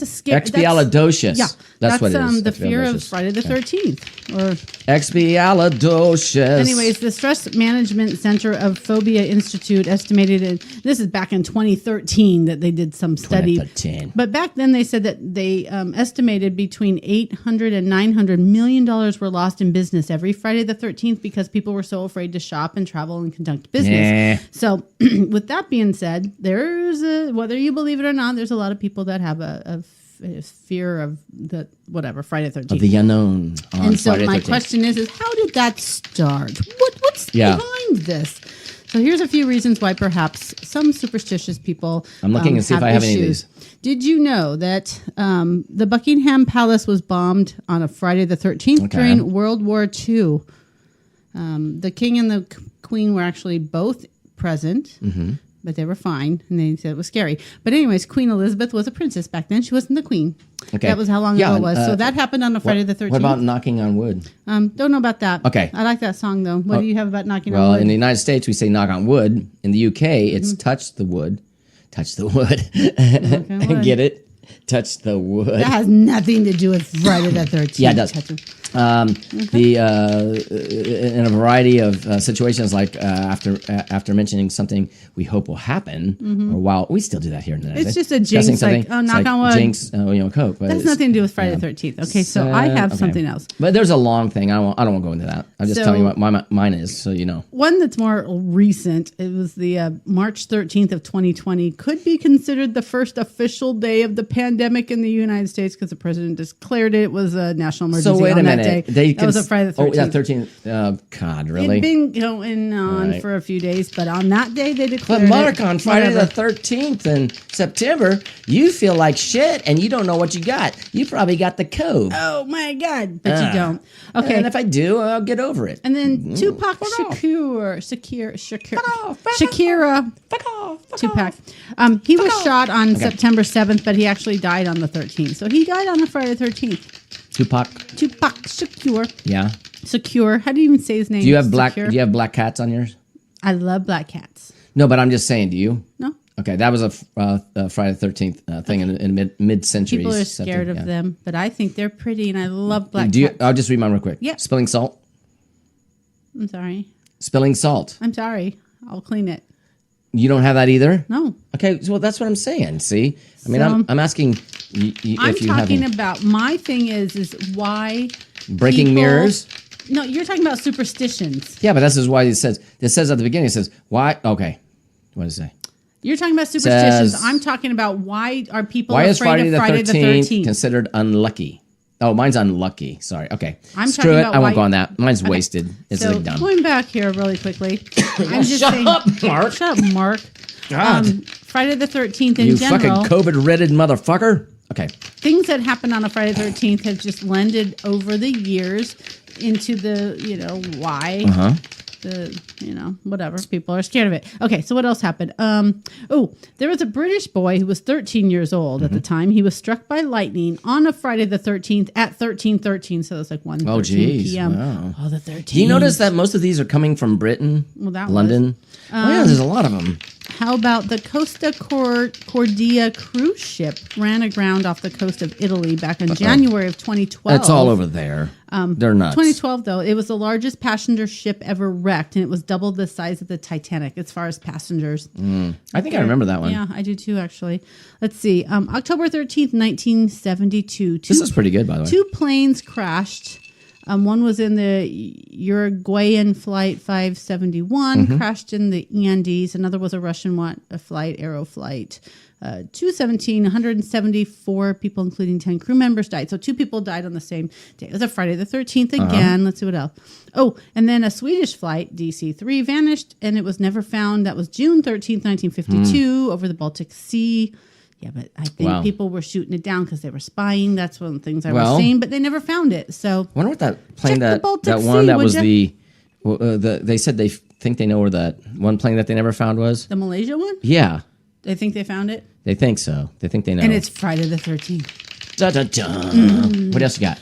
a scare. expialidocious. Yeah, that's what it is. the fear of Expialidocious. Friday the 13th, or Expialidocious. anyways, the Stress Management Center of Phobia Institute estimated this is back in 2013 that they did some study. 2013. But back then they said that they estimated between $800 and $900 million were lost in business every Friday the 13th because people were so afraid to shop and travel and conduct business. Nah. So, with that being said, whether you believe it or not, there's a lot of people that have a fear of the Friday the 13th. Of the unknown. On And so Friday the my 13th. question is how did that start? What's Yeah. behind this? So here's a few reasons why perhaps some superstitious people. I'm looking to see if I have any of issues. Did you know that the Buckingham Palace was bombed on a Friday the 13th Okay. during World War II? The king and the queen were actually both present. Mm-hmm. But they were fine, and they said it was scary. But anyways, Queen Elizabeth was a princess back then. She wasn't the queen. Okay. That was how long Yeah, ago it was. So that happened on a Friday the 13th. What about knocking on wood? Don't know about that. Okay. I like that song though. What do you have about knocking on Well, wood? in the United States, we say knock on wood. In the UK, it's touch the wood. Touch the wood. wood. Get it? Touch the wood. That has nothing to do with Friday the 13th. Yeah, it does. In a variety of situations, like after mentioning something we hope will happen, or while we still do that here in the United It's States. just a Discussing jinx, like, something, oh, knock it's on wood. Jinx, Coke. But That's it's- nothing to do with Friday the 13th. Okay, so I have something else. But there's a long thing. I don't want to go into that. I'm just So- telling you what mine is, so you know. One that's more recent. It was the March 13th of 2020. Could be considered the first official day of the pandemic in the United States because the president declared it was a national emergency So wait a on that minute. day. That was a Friday the 13th. Oh, that 13th. God, really? It'd been going on Right. for a few days, but on that day they declared But Mark, it. on Friday Whatever. the 13th in September, you feel like shit and you don't know what you got. You probably got the cove. Oh my God! But you don't. Okay. And if I do, I'll get over it. And then Tupac Shakur, Shakira, Tupac. He was shot on September 7th, but he actually died on the 13th. So he died on the Friday the 13th. Tupac. Shakur. Yeah. Secure. How do you even say his name? Do you have black? Secure? Do you have black cats on yours? I love black cats. No, but I'm just saying. Do you? No. Okay, that was a Friday the 13th thing in mid-century. People are scared of them, but I think they're pretty, and I love black Do you? cats. I'll just read mine real quick. Yeah. Spilling salt. I'm sorry. Spilling salt. I'm sorry. I'll clean it. You don't have that either. No. Okay, so that's what I'm saying. See, I mean, So- I'm asking I'm if you talking have about my thing is why breaking people- mirrors. No, you're talking about superstitions. Yeah, but this is why it says at the beginning. It says why. Okay, what does it say? You're talking about superstitions. Says- I'm talking about why are people Why is afraid Friday of the Friday the 13th 13th? considered unlucky? Oh, mine's unlucky. Sorry. Okay. I'm Screw talking it. about I won't why- go on that. Mine's wasted. It's So like dumb. going back here really quickly, I'm just Shut saying. up, Mark. Shut up, Mark. God. Friday the 13th in You general, fucking COVID-ridded motherfucker. Okay. things that happen on a Friday the 13th have just blended over the years into the, why. The, whatever. People are scared of it. Okay, so what else happened? There was a British boy who was 13 years old at the time. He was struck by lightning on a Friday the 13th at 13:13. So it's like 1:13 Oh, geez. p.m. Wow. Oh, the 13th. Do you notice that most of these are coming from Britain, Well, that London? Oh yeah, there's a lot of them. How about the Costa Cordia cruise ship ran aground off the coast of Italy back in January of 2012? It's all over there. They're nuts. 2012, though, it was the largest passenger ship ever wrecked, and it was double the size of the Titanic as far as passengers. I think I remember that one. Yeah, I do too, actually. Let's see. October 13th, 1972. This is pretty good, by the way. Two planes crashed. One was in the Uruguayan flight 571, crashed in the Andes. Another was a Russian flight, Aeroflight 217. 174 people, including 10 crew members, died. So 2 people died on the same day. It was a Friday the 13th again. Let's see what else. Oh, and then a Swedish flight, DC-3, vanished, and it was never found. That was June 13th, 1952, over the Baltic Sea. Yeah, but I think people were shooting it down because they were spying. That's one of the things I was saying, but they never found it. So I wonder what that plane Check the Baltic that Sea, one that would was ya? they said they think they know where that one plane that they never found was. the Malaysia one, Yeah, they think they found it, they think so. They think they know. and it's Friday the 13th. Dun, dun, dun. What else you got?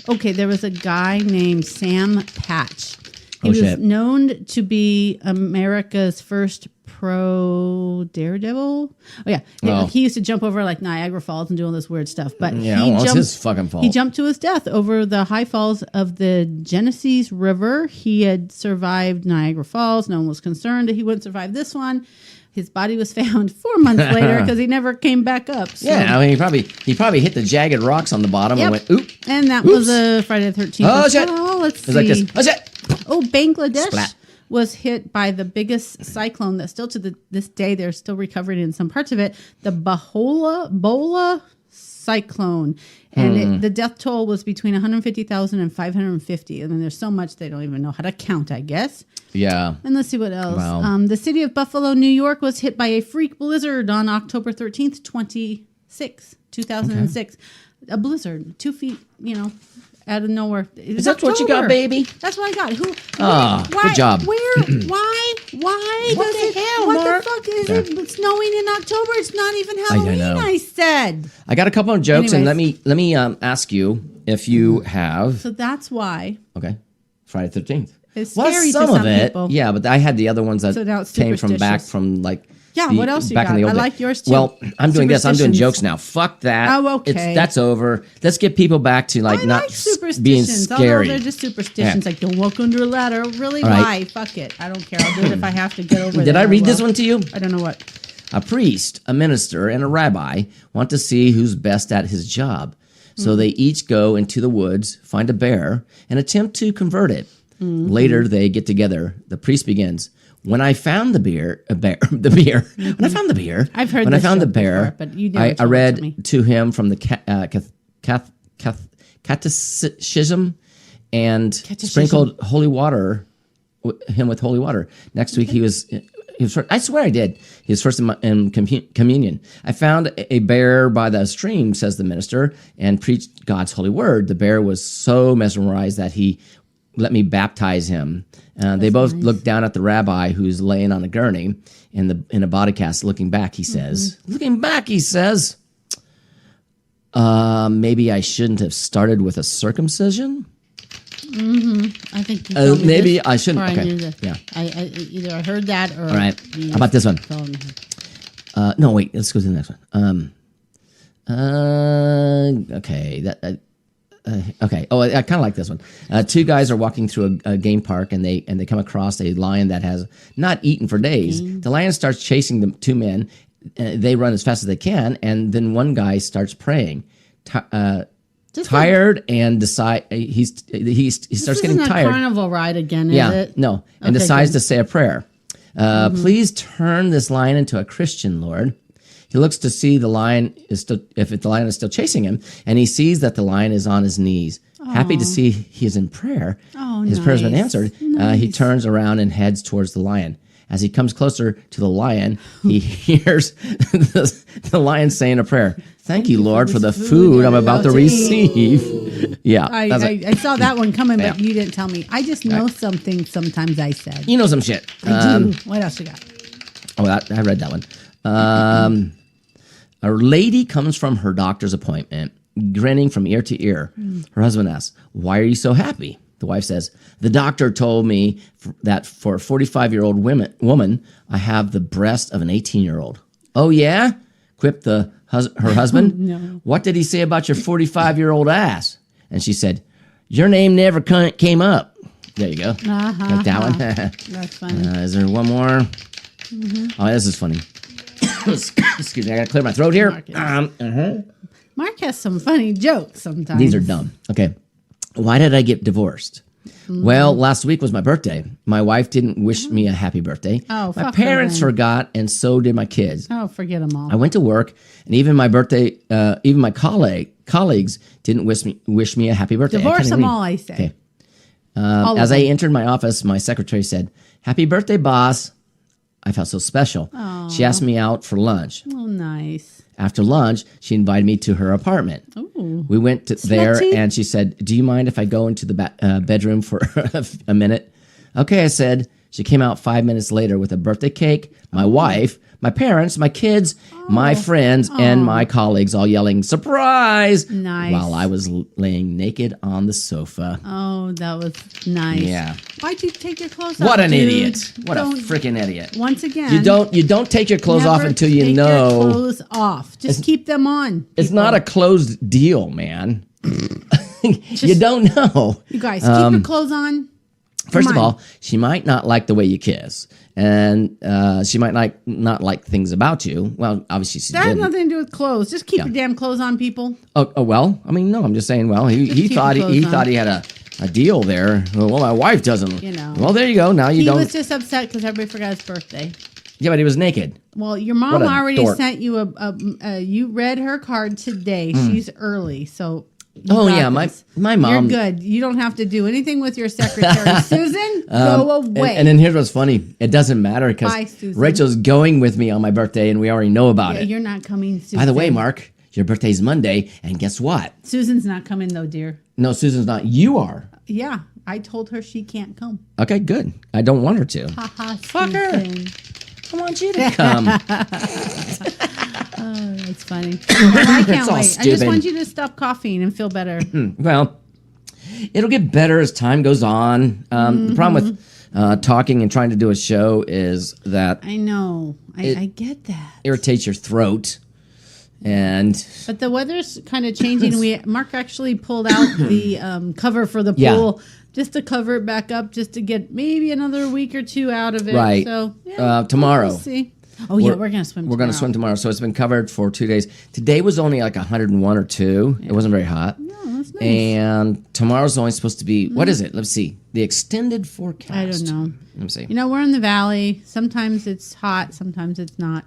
Okay, there was a guy named Sam Patch. He Oh, was shit. known to be America's first pro daredevil. Oh yeah, Oh. he used to jump over like Niagara Falls and do all this weird stuff. But Yeah, he well, it's jumped. his fucking fault. He jumped to his death over the high falls of the Genesee River. He had survived Niagara Falls. No one was concerned that he wouldn't survive this one. His body was found 4 months later because he never came back up. So. Yeah, I mean he probably hit the jagged rocks on the bottom Yep. and went oop. And that Oops. was a Friday the 13th. Oh as shit! well. Let's It was like see. this. Oh shit! Oh, Bangladesh Splat. was hit by the biggest cyclone that still to this day they're still recovering in some parts of it. The Bola cyclone, and the death toll was between 150,000 and 550. I mean, there's so much they don't even know how to count, I guess. Yeah. And let's see what else. Wow. The city of Buffalo, New York, was hit by a freak blizzard on October 13th, 2006. A blizzard, 2 feet, out of nowhere. Is that what you got, baby? That's what I got. Who? Ah, good job. Where? Why? Why What does the it? hell, What Mark? the fuck is it? It's snowing in October. It's not even Halloween. know. I said. I got a couple of jokes, and Anyways. let me ask you if you have So that's why Friday 13th. it's Well, scary some to of some it, people. yeah, but I had the other ones that So now it's came from back superstitious. from like Yeah, what else you back got? in the old I days. like yours too. Well, I'm doing this. I'm doing Superstitions. jokes now. Fuck that. Oh, okay. That's over. Let's get people back to like I not like superstitions. being Although scary. they're just superstitions. Yeah. Like don't walk under a ladder. Really? All right. Why? Fuck it. I don't care. I'll do it if I have to get over. Did I read this one to you? I don't know what. A priest, a minister, and a rabbi want to see who's best at his job. So they each go into the woods, find a bear, and attempt to convert it. Later, they get together. The priest begins. When I found the bear, when I found the bear, I've heard when I this found the joke bear, before, but you never I told it to read me. to him from the catechism and sprinkled holy water, him with holy water. Next week, he was first, I swear I did. He was first in communion. I found a bear by the stream, says the minister, and preached God's holy word. The bear was so mesmerized that he let me baptize him. They both looked down at the rabbi who's laying on a gurney in a body cast. Looking back, he says, maybe I shouldn't have started with a circumcision. I think you told me maybe this I shouldn't. before I Okay. knew that. Yeah. I either I heard that or. All right. you How about this one? told me. No, wait. Let's go to the next one. Okay. Okay. Oh, I kind of like this one. Two guys are walking through a game park, and they come across a lion that has not eaten for days. The lion starts chasing the two men. They run as fast as they can, and then one guy starts praying. Tired and decide he starts getting This isn't tired. a carnival ride again, is Yeah, it? no, and Okay, decides good. to say a prayer. Please turn this lion into a Christian, Lord. He looks to see the lion is still, if the lion is still chasing him, and he sees that the lion is on his knees. Happy to see he is in prayer. Oh, his prayer's been nice. answered. He turns around and heads towards the lion. As he comes closer to the lion, he hears the lion saying a prayer. Thank you, Lord, for the food I'm about to receive. Yeah. that's it. I saw that one coming, but Yeah. you didn't tell me. I just know something sometimes I said. You know some shit. I do. What else you got? Oh, I read that one. A lady comes from her doctor's appointment, grinning from ear to ear. Her husband asks, "Why are you so happy?" The wife says, "The doctor told me that for a 45-year-old woman, I have the breast of an 18-year-old. Oh, yeah? Quipped her husband. No. What did he say about your 45-year-old ass? And she said, your name never came up. There you go. Like that one. That's funny. Is there one more? Oh, this is funny. Excuse me, I gotta clear my throat here. Mark has some funny jokes sometimes. These are dumb. Okay. Why did I get divorced? Well, last week was my birthday. My wife didn't wish me a happy birthday. Oh, my fuck parents her then. forgot, and so did my kids. Oh, forget them all. I went to work, and even my colleagues didn't wish me a happy birthday. I Divorce can't them even read. all, I say. Okay. All of As I them. entered my office, my secretary said, "Happy birthday, boss." I felt so special. She asked me out for lunch. Oh, nice. After lunch, she invited me to her apartment. Ooh. We went there, Smutty. and she said, "Do you mind if I go into the bedroom for a minute?" Okay, I said. She came out 5 minutes later with a birthday cake, my wife, my parents, my kids, my friends, and my colleagues all yelling, "Surprise!" Nice. while I was laying naked on the sofa. Oh, that was nice. Yeah. Why'd you take your clothes off? What an dude? idiot. What a Don't- freaking idiot. Once again, You don't take your clothes off never until you take know. your clothes off. Just keep them on. It's not a closed deal, man. You don't know. You guys, keep your clothes on. First Come of on. all, she might not like the way you kiss, and she might not like things about you. Well, obviously she That has didn't. nothing to do with clothes. Just keep your damn clothes on, people. Oh, well, I mean, no, I'm just saying. Well, he keep thought your he clothes thought on. he had a deal there. Well, my wife doesn't. You know. Well, there you go. Now you He don't. was just upset because everybody forgot his birthday. Yeah, but he was naked. Well, your mom What a already dork. sent you you read her card today. She's early, so. you Oh, got yeah, this. my mom. You're good. You don't have to do anything with your secretary. Susan, go away. And then here's what's funny. It doesn't matter because Bye, Susan. Rachel's going with me on my birthday, and we already know about Yeah, it. you're not coming, Susan. By the way, Mark, your birthday's Monday, and guess what? Susan's not coming, though, dear. No, Susan's not. You are. Yeah, I told her she can't come. Okay, good. I don't want her to. Ha ha, Fuck her. Susan. I want you to come. Oh, that's funny. Well, I can't all wait. I just stupid. want you to stop coughing and feel better. Well, it'll get better as time goes on. The problem with talking and trying to do a show is that I know. I get that. irritates your throat. And But the weather's kind of changing. Mark actually pulled out the cover for the Yeah. pool just to cover it back up, just to get maybe another week or two out of it. Right. So tomorrow. we'll see. Oh yeah, we're gonna swim. We're going to swim tomorrow. So it's been covered for 2 days. Today was only like 101 or 2. It wasn't very hot. No, that's nice. And tomorrow's only supposed to be, what is it? Let's see. The extended forecast. I don't know. Let me see. You know, we're in the valley. Sometimes it's hot. Sometimes it's not.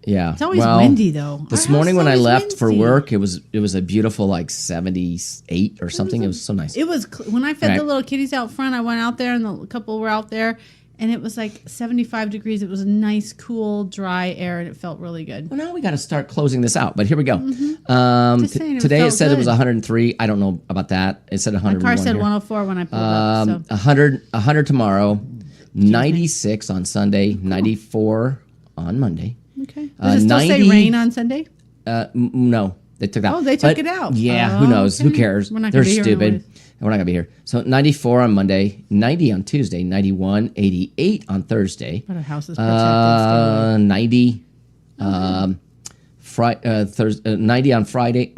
Yeah. It's always windy though. This Our morning house when I is always left for windy. work, it was a beautiful like 78 or something. It was so nice. It was when I fed Right. the little kitties out front. I went out there, and the couple were out there, and it was like 75 degrees. It was a nice, cool, dry air, and it felt really good. Well, now we got to start closing this out. But here we go. Just saying, it Today it felt said it was good. 103. I don't know about that. It said My 101 car said here. 104 when I pulled up. So 100 tomorrow, 96 on Sunday, 94 on Monday. okay. Does it still say 90 rain on Sunday? No, they took that. Oh, they took it out. Yeah, Oh, who knows? Who okay. cares? We're not They're gonna be here stupid. anyways. We're not gonna be here. So 94 on Monday, 90 on Tuesday, 91, 88 on Thursday, But our house is protected. 90, Thursday, 90 on Friday.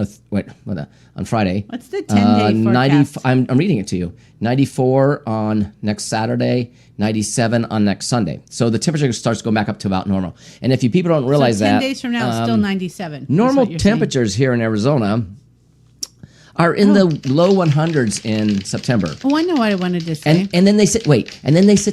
On Friday. What's the 10-day 90. forecast? I'm reading it to you. 94 on next Saturday, 97 on next Sunday. So the temperature starts going back up to about normal. And if you people don't realize So 10 that, days from now, it's still 97. is normal what you're saying. temperatures here in Arizona are in the low 100s in September. Oh, I know what I wanted to say. And then they sit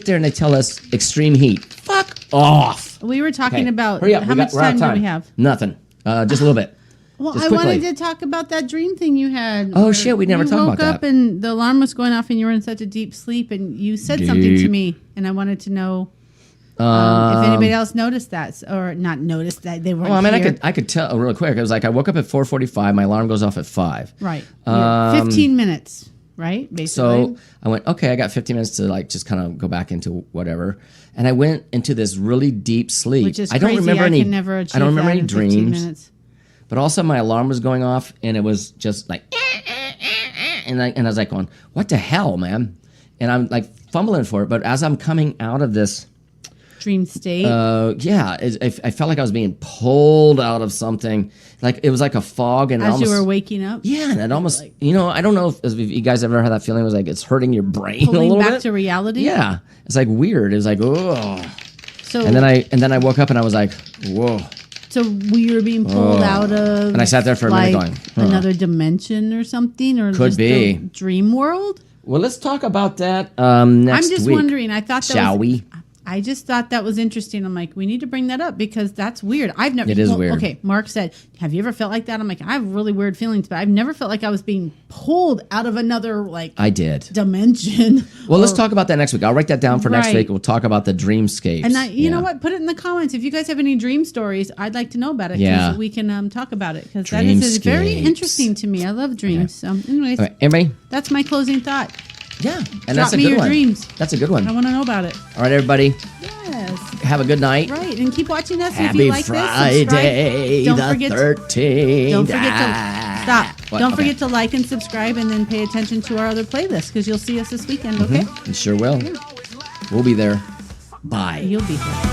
there and they tell us extreme heat. Fuck off. We were talking Okay, about hurry up. how much We're out of time do we have? Nothing. Just a little bit. Well, Just I quickly. wanted to talk about that dream thing you had. Oh, where shit, we never you talked woke about up that. and the alarm was going off and you were in such a deep sleep and you said something to Deep. me and I wanted to know if anybody else noticed that or not noticed that they weren't Well, I mean, here. I could tell really quick. It was like I woke up at 4:45. My alarm goes off at 5. Right. Yeah, 15 minutes, right? Basically. So I went, okay, I got 15 minutes to like just kind of go back into whatever. And I went into this really deep sleep. Which is I don't crazy. remember I any. can never achieve I don't remember that any in 15 dreams. minutes. But also my alarm was going off and it was just like, and I was like going, what the hell, man? And I'm like fumbling for it. But as I'm coming out of this, Dream state. I felt like I was being pulled out of something. Like it was like a fog, and it as almost, you were waking up. yeah, and it almost, I don't know if you guys ever had that feeling. It was like it's hurting your brain a Pulling little back bit. to reality. Yeah, it's like weird. It was like, oh, So, and then I woke up and I was like, whoa. so we were being pulled out of. And I sat there for a minute like, going, huh. another dimension or something, or Could just be. the dream world. Well, let's talk about that next I'm just week. wondering. I thought that Shall was, we? I just thought that was interesting. I'm like, we need to bring that up because that's weird. I've never. It is weird. Okay, Mark said, "Have you ever felt like that?" I'm like, I have really weird feelings, but I've never felt like I was being pulled out of another like I did. dimension. Well, let's talk about that next week. I'll write that down for next Right. week. We'll talk about the dreamscapes. And you know Yeah. what? Put it in the comments if you guys have any dream stories. I'd like to know about it. 'Cause Yeah. we can talk about it because that is very Dreamscapes. interesting to me. I love dreams. So, anyways, All right, everybody. that's my closing thought. Yeah, and Drop that's a me good your one. dreams. That's a good one. I want to know about it. All right, everybody. Yes. Have a good night. Right, and keep watching us if Happy you like Friday, this. Subscribe. the 13th. Don't forget to stop. What? Don't Okay. forget to like and subscribe, and then pay attention to our other playlists because you'll see us this weekend. Okay, You sure will. We'll be there. Bye. you'll be here.